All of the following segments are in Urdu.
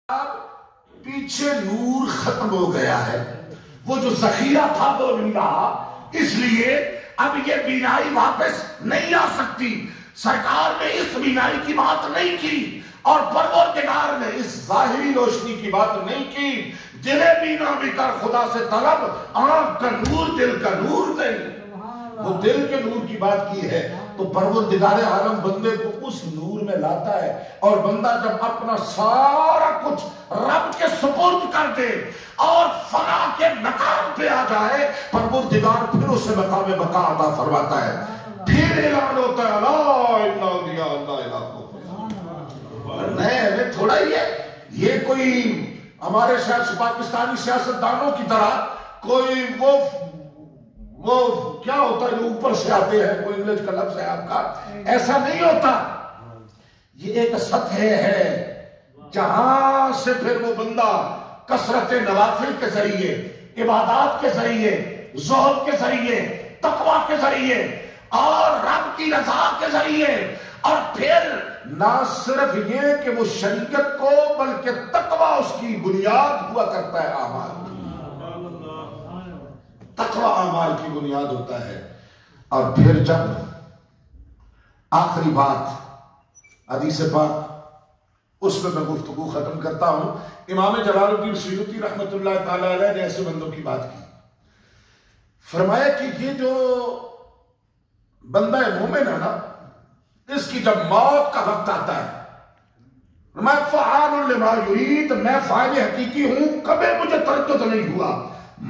پیچھے نور ختم ہو گیا ہے، وہ جو ذخیرہ تھا وہ نہیں رہا، اس لیے اب یہ بینائی واپس نہیں آ سکتی۔ سرکار نے اس بینائی کی بات نہیں کی اور پروردگار نے اس ظاہری روشنی کی بات نہیں کی۔ دل بینا بھی کر خدا سے طلب، آنکھ کا نور دل کا نور نہیں، وہ دل کے نور کی بات کی ہے۔ تو پروردگار عالم بندے کو اس نور میں لاتا ہے، اور بندہ جب اپنا سارا کچھ رب کے سپرد کر دے اور فنا کے مقام پہ آ جائے، پروردگار پھر اسے مقام بقا عطا فرماتا ہے۔ پھر اعلان ہوتا ہے لا الہ الا اللہ الہ نہیں، تھوڑا ہی ہے یہ، کوئی ہمارے پاکستانی سیاستدانوں کی طرح کوئی وہ کیا ہوتا ہے جو اوپر سے آتے ہیں، کوئی انگلش کا لفظ ہے آپ کا، ایسا نہیں ہوتا۔ یہ ایک سطح ہے جہاں سے پھر وہ بندہ کثرت نوافل کے ذریعے، عبادات کے ذریعے، زہد کے ذریعے، تقوی کے ذریعے اور رب کی رضا کے ذریعے، اور پھر نہ صرف یہ کہ وہ شریعت کو بلکہ تقوی اس کی بنیاد ہوا کرتا ہے، اعمال تقوی اعمال کی بنیاد ہوتا ہے۔ اور پھر جب آخری بات حدیث پاک، اس میں گفتگو ختم کرتا ہوں۔ امام جلال الدین سیوطی رحمۃ اللہ تعالی علیہ نے ایسے بندوں کی بات کی، فرمایا کہ یہ جو بندہ مومن ہے نا، اس کی جب موت کا وقت آتا ہے، میں فعال لما یرید، میں فاعل حقیقی ہوں، کبھی مجھے تردد نہیں ہوا،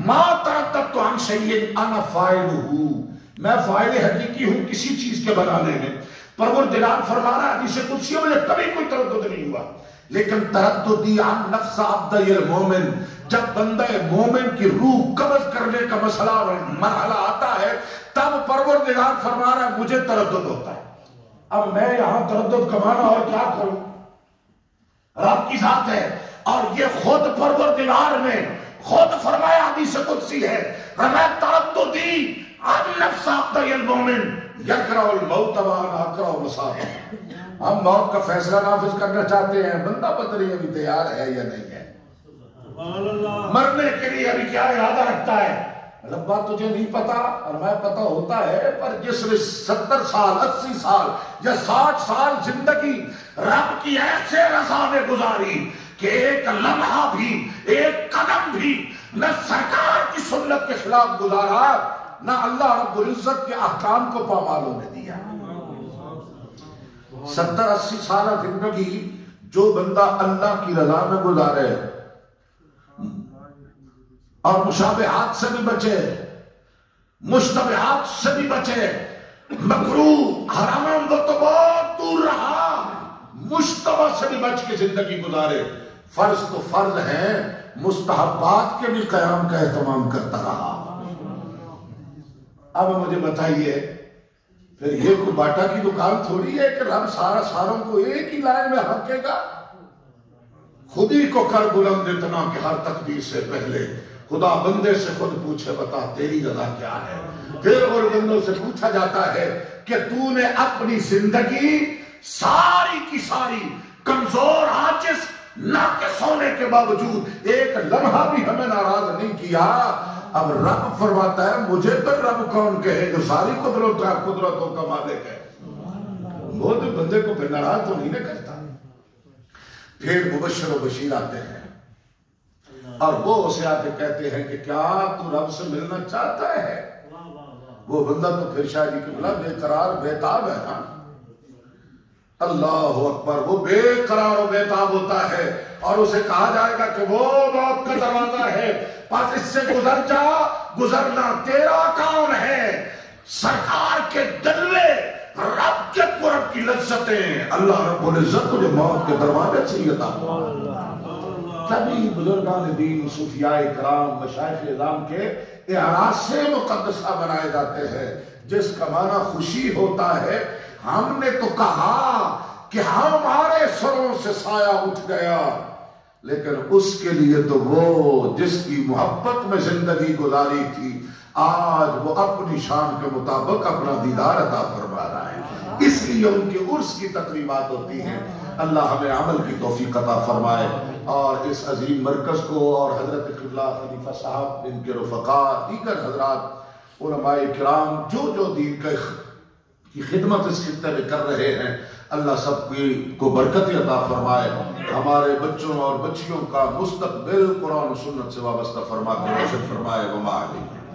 ما ترددت عن شیء انا فاعلہ، میں فاعل حقیقی ہوں کسی چیز کے بنانے میں۔ پروردگار فرما رہا ہے حدیث قدسی میں، مجھے کبھی کوئی تردد نہیں ہوا، لیکن ترددی عن نفس عبد المومن، جب بندہ مومن کی روح قبض کرنے کا مسئلہ اور مرحلہ آتا ہے، تب پروردگار فرما رہا ہے مجھے تردد ہوتا ہے۔ اب میں یہاں تردد کمانا اور کیا کروں، رب کی ذات ہے، اور یہ خود پروردگار نے خود فرمایا، حدیث قدسی ہے، میں ترددی عن نفس عبد المومن یکرہ الموت وانا اکرہ مصابہ، ہم موت کا فیصلہ نافذ کرنا چاہتے ہیں، بندہ بدری ابھی تیار ہے یا نہیں ہے، مرنے کے لیے ابھی کیا ارادہ رکھتا ہے، ربا تجھے نہیں پتا اور میں پتا ہوتا ہے، پر جس نے 70 سال 80 سال یا 60 سال زندگی رب کی ایسے رضا میں گزاری کہ ایک لمحہ بھی، ایک قدم بھی نہ سرکار کی سنت کے خلاف گزارا، نہ اللہ رب العزت کے احکام کو پامال ہونے دیا۔ 70-80 سالہ زندگی جو بندہ اللہ کی رضا میں گزارے اور مشابہات سے بھی بچے، مشتبہات سے بھی بچے، مکروہ حرام وہ تو بہت دور رہا، مشتبہ سے بھی بچ کے زندگی گزارے، فرض تو فرض ہیں، مستحبات کے بھی قیام کا اہتمام کرتا رہا۔ اب مجھے بتائیے پھر یہ کوئی باٹا کی دکان تھوڑی ہے کہ رب ساروں کو ایک ہی لائن میں ہانکے گا؟ خود ہی کو کر بلند اتنا کہ ہر تقدیر سے پہلے خدا بندے سے خود پوچھے بتا تیری رضا کیا ہے، پھر اور بندوں سے پوچھا جاتا ہے کہ تو نے اپنی زندگی ساری کی ساری کمزور عاجز ناقص ہونے کے باوجود ایک لمحہ بھی ہمیں ناراض نہیں کیا۔ اب رب فرماتا ہے مجھے تو رب کون کہے جو ساری قدرتوں کا مالک ہے، وہ تو بندے کو پھر ناراض تو نہیں کرتا۔ پھر مبشر و بشیر آتے ہیں اور وہ اسے آتے کہتے ہیں کہ کیا تو رب سے ملنا چاہتا ہے؟ وہ بندہ تو پھر شاید کہ بلا بے قرار بے تاب ہے نا، اللہ اکبر، وہ بے قرار و بے تاب ہوتا ہے، اور اسے کہا جائے گا کہ وہ موت کا دروازہ ہے، پس اس سے گزر جا، گزرنا تیرا کام ہے۔ سرکار کے جلوے، رب کے قرب کی لذتیں اللہ رب العزت تجھے موت کے دروازے سے ہی عطا فرمائے۔ تبھی بزرگان دین، صوفیاء کرام، مشائخ اعظام کے اعراض مقدسہ بنائے جاتے ہیں، جس کا معنی خوشی ہوتا ہے۔ ہم نے تو کہا کہ ہمارے سروں سے سایہ اٹھ گیا، لیکن اس کے لیے تو وہ جس کی محبت میں زندگی گزاری تھی، آج وہ اپنی شان کے مطابق اپنا دیدار عطا فرما رہا ہے۔ اس لیے ان کے عرس کی تقریبات ہوتی ہیں۔ اللہ ہمیں عمل کی توفیق عطا فرمائے۔ اور اس عظیم مرکز کو اور حضرت قبلہ خلیفہ صاحب، ان کے رفقاء، دیگر حضرات علماء کرام جو دین کی خدمت اس خطے میں کر رہے ہیں، اللہ سب کو برکت عطا فرمائے، ہمارے بچوں اور بچیوں کا مستقبل قرآن و سنت سے وابستہ فرما کے روشن فرمائے۔ وما علیہ